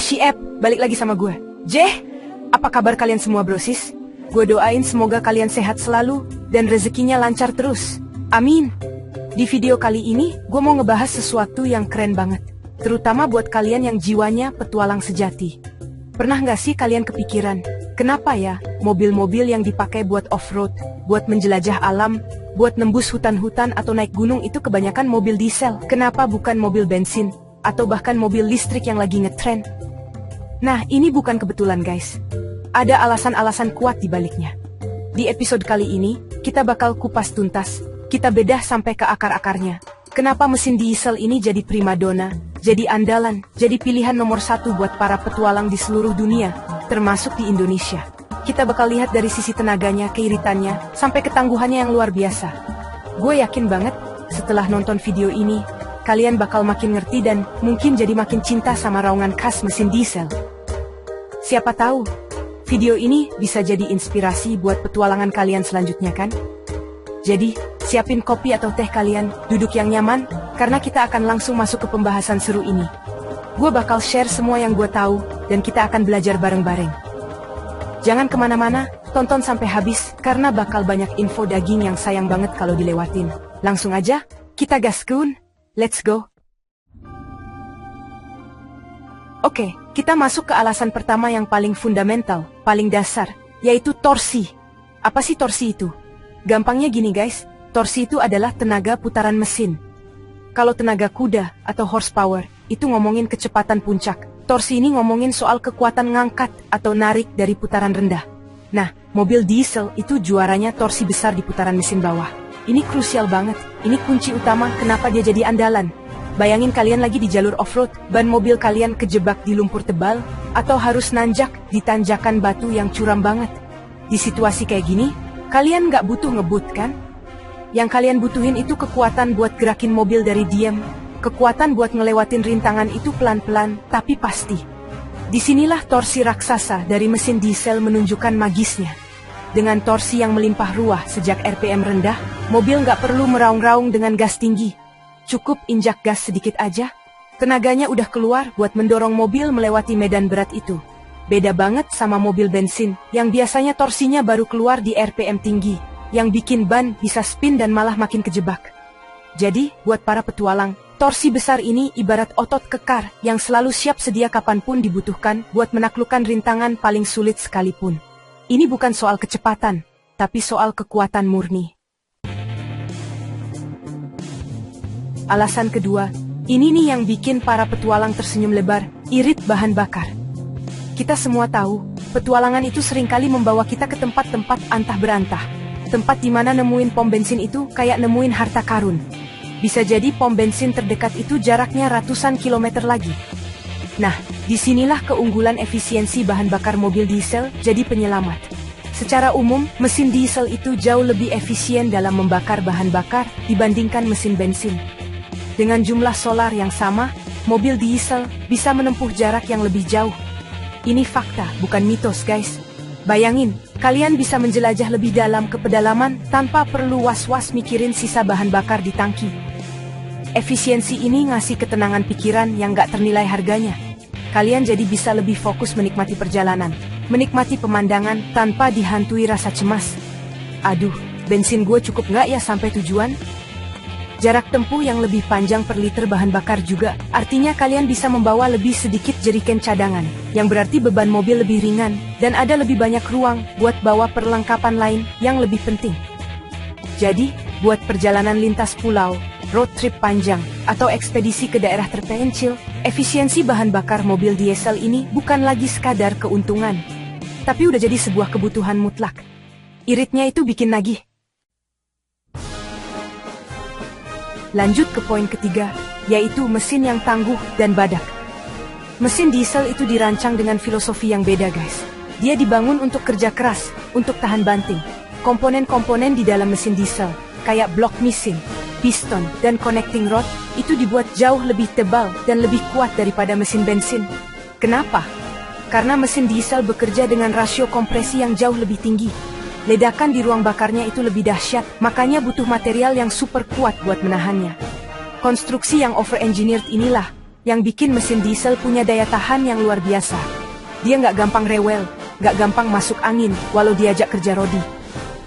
Siap, balik lagi sama gue. Apa kabar kalian semua brosis? Gue doain semoga kalian sehat selalu, dan rezekinya lancar terus. Amin. Di video kali ini, gue mau ngebahas sesuatu yang keren banget. Terutama buat kalian yang jiwanya petualang sejati. Pernah nggak sih kalian kepikiran, kenapa ya mobil-mobil yang dipakai buat off-road, buat menjelajah alam, buat nembus hutan-hutan atau naik gunung itu kebanyakan mobil diesel? Kenapa bukan mobil bensin, atau bahkan mobil listrik yang lagi ngetren? Nah, ini bukan kebetulan guys. Ada alasan-alasan kuat di baliknya. Di episode kali ini, kita bakal kupas tuntas, kita bedah sampai ke akar-akarnya. Kenapa mesin diesel ini jadi primadona, jadi andalan, jadi pilihan nomor satu buat para petualang di seluruh dunia, termasuk di Indonesia. Kita bakal lihat dari sisi tenaganya, keiritannya, sampai ketangguhannya yang luar biasa. Gue yakin banget, setelah nonton video ini, kalian bakal makin ngerti dan mungkin jadi makin cinta sama raungan khas mesin diesel. Siapa tahu, video ini bisa jadi inspirasi buat petualangan kalian selanjutnya kan? Jadi, siapin kopi atau teh kalian, duduk yang nyaman, karena kita akan langsung masuk ke pembahasan seru ini. Gue bakal share semua yang gue tahu, dan kita akan belajar bareng-bareng. Jangan kemana-mana, tonton sampai habis, karena bakal banyak info daging yang sayang banget kalau dilewatin. Langsung aja, kita gaskun, let's go! Oke, kita masuk ke alasan pertama yang paling fundamental, paling dasar, yaitu torsi. Apa sih torsi itu? Gampangnya gini guys, torsi itu adalah tenaga putaran mesin. Kalau tenaga kuda atau horsepower, itu ngomongin kecepatan puncak. Torsi ini ngomongin soal kekuatan ngangkat atau narik dari putaran rendah. Nah, mobil diesel itu juaranya torsi besar di putaran mesin bawah. Ini krusial banget, ini kunci utama kenapa dia jadi andalan. Bayangin kalian lagi di jalur off-road, ban mobil kalian kejebak di lumpur tebal, atau harus nanjak di tanjakan batu yang curam banget. Di situasi kayak gini, kalian nggak butuh ngebut kan? Yang kalian butuhin itu kekuatan buat gerakin mobil dari diam, kekuatan buat ngelewatin rintangan itu pelan-pelan, tapi pasti. Disinilah torsi raksasa dari mesin diesel menunjukkan magisnya. Dengan torsi yang melimpah ruah sejak RPM rendah, mobil nggak perlu meraung-raung dengan gas tinggi. Cukup injak gas sedikit aja, tenaganya udah keluar buat mendorong mobil melewati medan berat itu. Beda banget sama mobil bensin, yang biasanya torsinya baru keluar di RPM tinggi, yang bikin ban bisa spin dan malah makin kejebak. Jadi, buat para petualang, torsi besar ini ibarat otot kekar yang selalu siap sedia kapanpun dibutuhkan buat menaklukkan rintangan paling sulit sekalipun. Ini bukan soal kecepatan, tapi soal kekuatan murni. Alasan kedua, ini nih yang bikin para petualang tersenyum lebar, irit bahan bakar. Kita semua tahu, petualangan itu seringkali membawa kita ke tempat-tempat antah berantah. Tempat di mana nemuin pom bensin itu kayak nemuin harta karun. Bisa jadi pom bensin terdekat itu jaraknya ratusan kilometer lagi. Nah, disinilah keunggulan efisiensi bahan bakar mobil diesel jadi penyelamat. Secara umum, mesin diesel itu jauh lebih efisien dalam membakar bahan bakar dibandingkan mesin bensin. Dengan jumlah solar yang sama, mobil diesel bisa menempuh jarak yang lebih jauh. Ini fakta, bukan mitos guys. Bayangin, kalian bisa menjelajah lebih dalam ke pedalaman tanpa perlu was-was mikirin sisa bahan bakar di tangki. Efisiensi ini ngasih ketenangan pikiran yang gak ternilai harganya. Kalian jadi bisa lebih fokus menikmati perjalanan, menikmati pemandangan tanpa dihantui rasa cemas. Aduh, bensin gue cukup gak ya sampai tujuan? Jarak tempuh yang lebih panjang per liter bahan bakar juga, artinya kalian bisa membawa lebih sedikit jerigen cadangan, yang berarti beban mobil lebih ringan, dan ada lebih banyak ruang buat bawa perlengkapan lain yang lebih penting. Jadi, buat perjalanan lintas pulau, road trip panjang, atau ekspedisi ke daerah terpencil, efisiensi bahan bakar mobil diesel ini bukan lagi sekadar keuntungan, tapi udah jadi sebuah kebutuhan mutlak. Iritnya itu bikin nagih. Lanjut ke poin ketiga, yaitu mesin yang tangguh dan badak. Mesin diesel itu dirancang dengan filosofi yang beda guys. Dia dibangun untuk kerja keras, untuk tahan banting. Komponen-komponen di dalam mesin diesel, kayak blok mesin, piston, dan connecting rod, itu dibuat jauh lebih tebal dan lebih kuat daripada mesin bensin. Kenapa? Karena mesin diesel bekerja dengan rasio kompresi yang jauh lebih tinggi. Ledakan di ruang bakarnya itu lebih dahsyat, makanya butuh material yang super kuat buat menahannya. Konstruksi yang over-engineered inilah yang bikin mesin diesel punya daya tahan yang luar biasa. Dia nggak gampang rewel, nggak gampang masuk angin, walau diajak kerja rodi.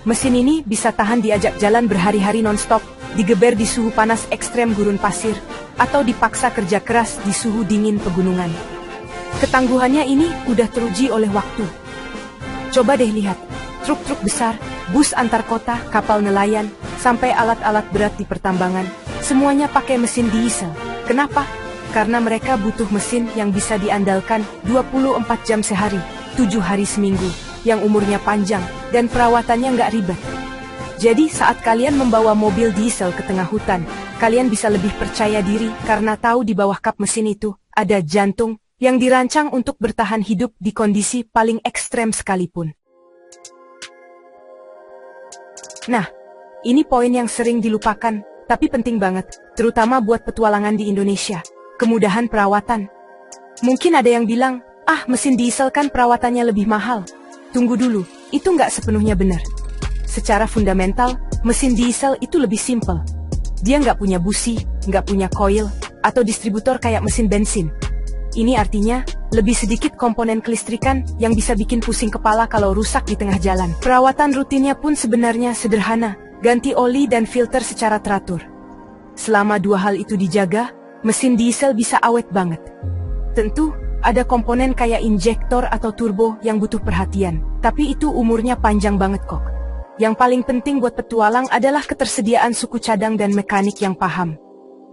Mesin ini bisa tahan diajak jalan berhari-hari non-stop, digeber di suhu panas ekstrem gurun pasir, atau dipaksa kerja keras di suhu dingin pegunungan. Ketangguhannya ini udah teruji oleh waktu. Coba deh lihat, truk-truk besar, bus antar kota, kapal nelayan, sampai alat-alat berat di pertambangan, semuanya pakai mesin diesel. Kenapa? Karena mereka butuh mesin yang bisa diandalkan 24 jam sehari, 7 hari seminggu, yang umurnya panjang, dan perawatannya nggak ribet. Jadi saat kalian membawa mobil diesel ke tengah hutan, kalian bisa lebih percaya diri karena tahu di bawah kap mesin itu ada jantung yang dirancang untuk bertahan hidup di kondisi paling ekstrem sekalipun. Nah, ini poin yang sering dilupakan, tapi penting banget, terutama buat petualangan di Indonesia. Kemudahan perawatan. Mungkin ada yang bilang, mesin diesel kan perawatannya lebih mahal. Tunggu dulu, itu nggak sepenuhnya benar. Secara fundamental, mesin diesel itu lebih simpel. Dia nggak punya busi, nggak punya koil, atau distributor kayak mesin bensin. Ini artinya, lebih sedikit komponen kelistrikan yang bisa bikin pusing kepala kalau rusak di tengah jalan. Perawatan rutinnya pun sebenarnya sederhana, ganti oli dan filter secara teratur. Selama dua hal itu dijaga, mesin diesel bisa awet banget. Tentu, ada komponen kayak injektor atau turbo yang butuh perhatian, tapi itu umurnya panjang banget kok. Yang paling penting buat petualang adalah ketersediaan suku cadang dan mekanik yang paham.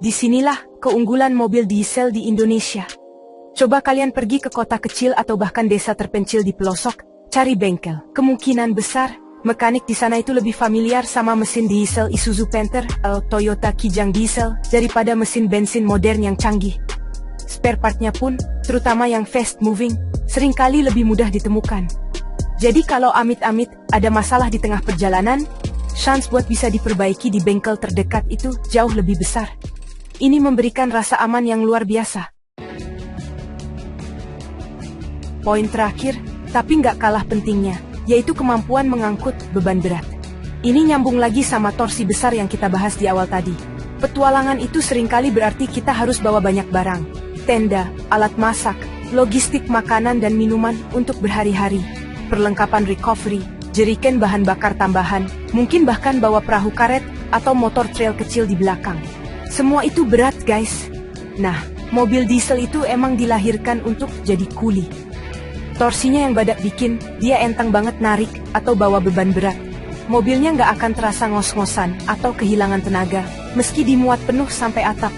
Disinilah keunggulan mobil diesel di Indonesia. Coba kalian pergi ke kota kecil atau bahkan desa terpencil di pelosok, cari bengkel. Kemungkinan besar, mekanik di sana itu lebih familiar sama mesin diesel Isuzu Panther atau Toyota Kijang diesel daripada mesin bensin modern yang canggih. Spare partnya pun, terutama yang fast moving, seringkali lebih mudah ditemukan. Jadi kalau amit-amit ada masalah di tengah perjalanan, chance buat bisa diperbaiki di bengkel terdekat itu jauh lebih besar. Ini memberikan rasa aman yang luar biasa. Poin terakhir, tapi nggak kalah pentingnya, yaitu kemampuan mengangkut beban berat. Ini nyambung lagi sama torsi besar yang kita bahas di awal tadi. Petualangan itu seringkali berarti kita harus bawa banyak barang, tenda, alat masak, logistik makanan dan minuman untuk berhari-hari, perlengkapan recovery, jeriken bahan bakar tambahan, mungkin bahkan bawa perahu karet atau motor trail kecil di belakang. Semua itu berat guys. Nah, mobil diesel itu emang dilahirkan untuk jadi kuli. Torsinya yang badak bikin, dia enteng banget narik atau bawa beban berat. Mobilnya nggak akan terasa ngos-ngosan atau kehilangan tenaga, meski dimuat penuh sampai atap.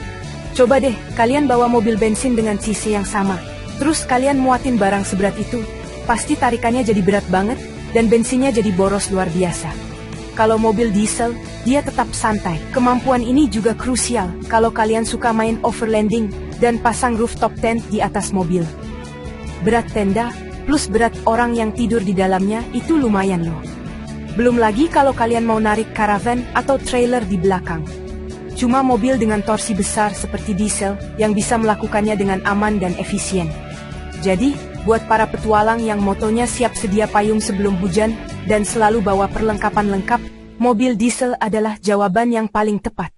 Coba deh, kalian bawa mobil bensin dengan cc yang sama. Terus kalian muatin barang seberat itu, pasti tarikannya jadi berat banget, dan bensinnya jadi boros luar biasa. Kalau mobil diesel, dia tetap santai. Kemampuan ini juga krusial kalau kalian suka main overlanding dan pasang rooftop tent di atas mobil. Berat tenda, plus berat orang yang tidur di dalamnya itu lumayan loh. Belum lagi kalau kalian mau narik karavan atau trailer di belakang. Cuma mobil dengan torsi besar seperti diesel yang bisa melakukannya dengan aman dan efisien. Jadi, buat para petualang yang motonya siap sedia payung sebelum hujan dan selalu bawa perlengkapan lengkap, mobil diesel adalah jawaban yang paling tepat.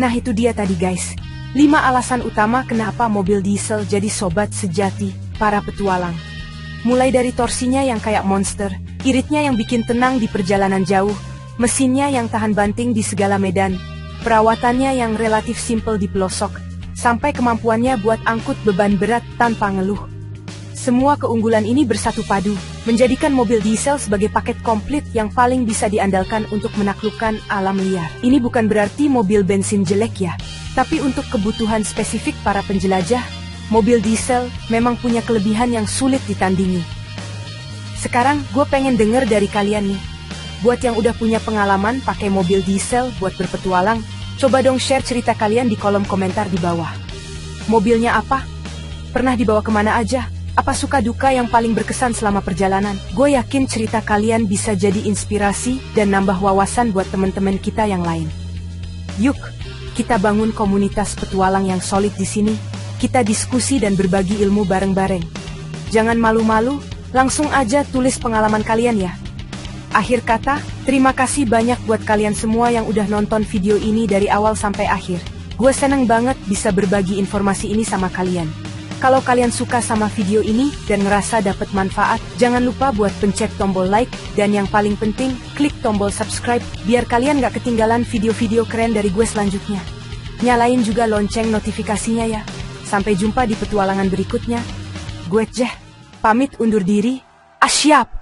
Nah itu dia tadi guys. 5 alasan utama kenapa mobil diesel jadi sobat sejati para petualang. Mulai dari torsinya yang kayak monster, iritnya yang bikin tenang di perjalanan jauh, mesinnya yang tahan banting di segala medan, perawatannya yang relatif simple di pelosok, sampai kemampuannya buat angkut beban berat tanpa ngeluh. Semua keunggulan ini bersatu padu, menjadikan mobil diesel sebagai paket komplit yang paling bisa diandalkan untuk menaklukkan alam liar. Ini bukan berarti mobil bensin jelek ya. Tapi untuk kebutuhan spesifik para penjelajah, mobil diesel memang punya kelebihan yang sulit ditandingi. Sekarang gue pengen denger dari kalian nih. Buat yang udah punya pengalaman pakai mobil diesel buat berpetualang, coba dong share cerita kalian di kolom komentar di bawah. Mobilnya apa? Pernah dibawa kemana aja? Apa suka duka yang paling berkesan selama perjalanan? Gue yakin cerita kalian bisa jadi inspirasi dan nambah wawasan buat teman-teman kita yang lain. Yuk! Kita bangun komunitas petualang yang solid di sini. Kita diskusi dan berbagi ilmu bareng-bareng. Jangan malu-malu, langsung aja tulis pengalaman kalian ya. Akhir kata, terima kasih banyak buat kalian semua yang udah nonton video ini dari awal sampai akhir. Gue seneng banget bisa berbagi informasi ini sama kalian. Kalau kalian suka sama video ini dan ngerasa dapat manfaat, jangan lupa buat pencet tombol like, dan yang paling penting, klik tombol subscribe, biar kalian gak ketinggalan video-video keren dari gue selanjutnya. Nyalain juga lonceng notifikasinya ya. Sampai jumpa di petualangan berikutnya. Gue Jeh, pamit undur diri. Asyap!